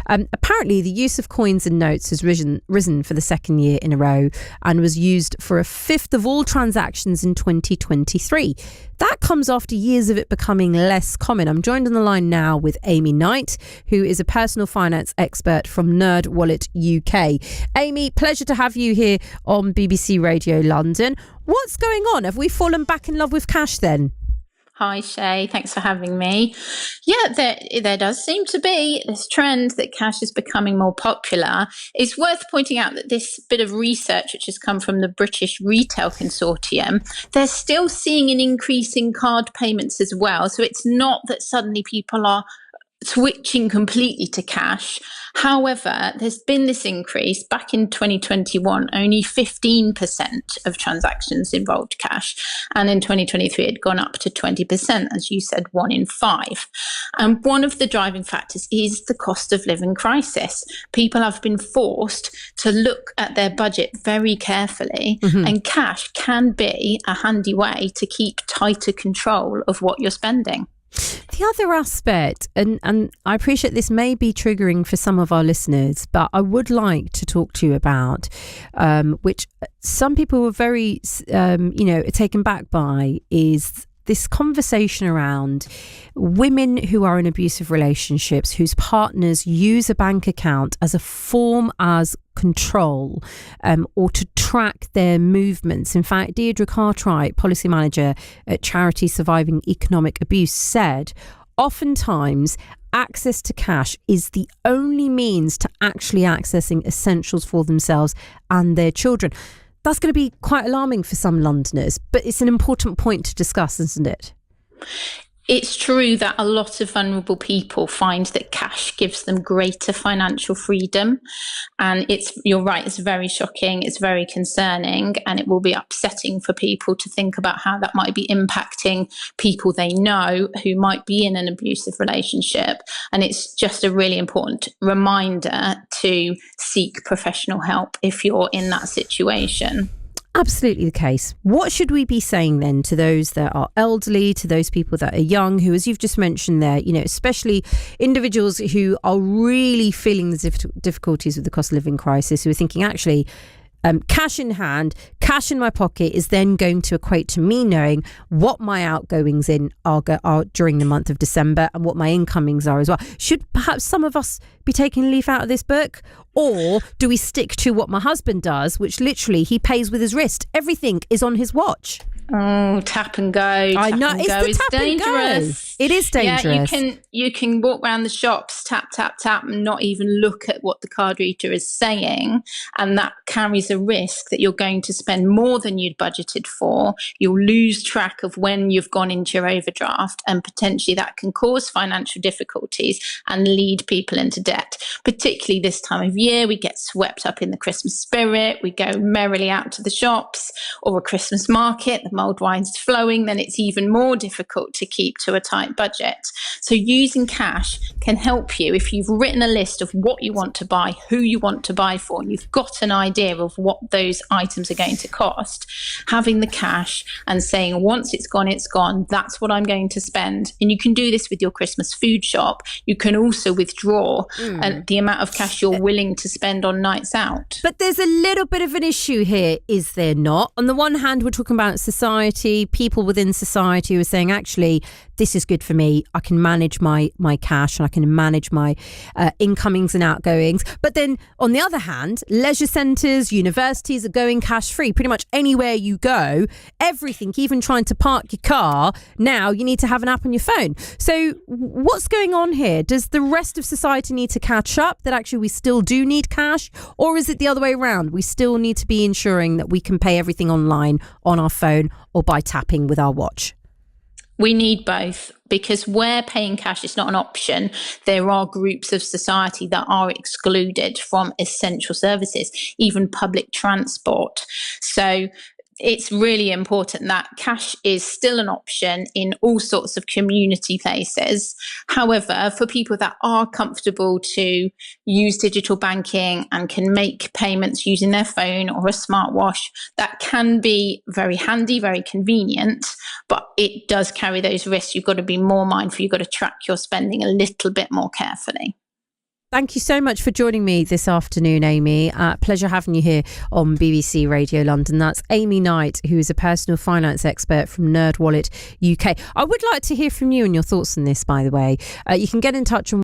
Apparently, the use of coins and notes has risen for the second year in a row and was used for a fifth of all transactions in 2023. That comes after years of it becoming less common. I'm joined on the line now with Amy Knight, who is a personal finance expert from NerdWallet UK. Amy, pleasure to have you here on BBC Radio London. What's going on? Have we fallen back in love with cash then? Hi, Shay. Thanks for having me. Yeah, there does seem to be this trend that cash is becoming more popular. It's worth pointing out that this bit of research, which has come from the British Retail Consortium, they're still seeing an increase in card payments as well. So it's not that suddenly people are switching completely to cash. However, there's been this increase. Back in 2021, only 15% of transactions involved cash. And in 2023, it had gone up to 20%, as you said, 1 in 5. And one of the driving factors is the cost of living crisis. People have been forced to look at their budget very carefully, and cash can be a handy way to keep tighter control of what you're spending. The other aspect, and I appreciate this may be triggering for some of our listeners, but I would like to talk to you about, which some people were very, taken back by, is this conversation around women who are in abusive relationships, whose partners use a bank account as a form as control or to track their movements. In fact, Deirdre Cartwright, policy manager at Charity Surviving Economic Abuse, said oftentimes access to cash is the only means to actually accessing essentials for themselves and their children. That's going to be quite alarming for some Londoners, but it's an important point to discuss, isn't it? It's true that a lot of vulnerable people find that cash gives them greater financial freedom. And you're right, it's very shocking, it's very concerning, and it will be upsetting for people to think about how that might be impacting people they know who might be in an abusive relationship. And it's just a really important reminder to seek professional help if you're in that situation. Absolutely the case. What should we be saying then to those that are elderly, to those people that are young, who, as you've just mentioned there, especially individuals who are really feeling the difficulties with the cost of living crisis, who are thinking, actually, cash in hand, cash in my pocket is then going to equate to me knowing what my outgoings are during the month of December and what my incomings are as well. Should perhaps some of us be taking a leaf out of this book? Or do we stick to what my husband does, which literally he pays with his wrist? Everything is on his watch. Oh, tap and go. I know, it's dangerous. It is dangerous. Yeah, you can walk around the shops, tap, tap, tap, and not even look at what the card reader is saying. And that carries a risk that you're going to spend more than you'd budgeted for. You'll lose track of when you've gone into your overdraft, and potentially that can cause financial difficulties and lead people into debt. Particularly this time of year, we get swept up in the Christmas spirit. We go merrily out to the shops or a Christmas market. The mulled wine's flowing, then it's even more difficult to keep to a tight budget. So using cash can help you if you've written a list of what you want to buy, who you want to buy for, and you've got an idea of what those items are going to cost. Having the cash and saying, once it's gone, that's what I'm going to spend. And you can do this with your Christmas food shop. You can also withdraw the amount of cash you're willing to spend on nights out. But there's a little bit of an issue here, is there not? On the one hand, we're talking about society, people within society who are saying, actually, this is good for me. I can manage my cash and I can manage my incomings and outgoings. But then on the other hand, leisure centres, universities are going cash free. Pretty much anywhere you go, everything, even trying to park your car, now you need to have an app on your phone. So what's going on here? Does the rest of society need to catch up that actually we still do need cash? Or is it the other way around? We still need to be ensuring that we can pay everything online on our phone or by tapping with our watch? We need both, because where paying cash is not an option, there are groups of society that are excluded from essential services, even public transport. So it's really important that cash is still an option in all sorts of community places. However, for people that are comfortable to use digital banking and can make payments using their phone or a smartwatch, that can be very handy, very convenient, but it does carry those risks. You've got to be more mindful. You've got to track your spending a little bit more carefully. Thank you so much for joining me this afternoon, Amy. Pleasure having you here on BBC Radio London. That's Amy Knight, who is a personal finance expert from NerdWallet UK. I would like to hear from you and your thoughts on this, by the way. You can get in touch on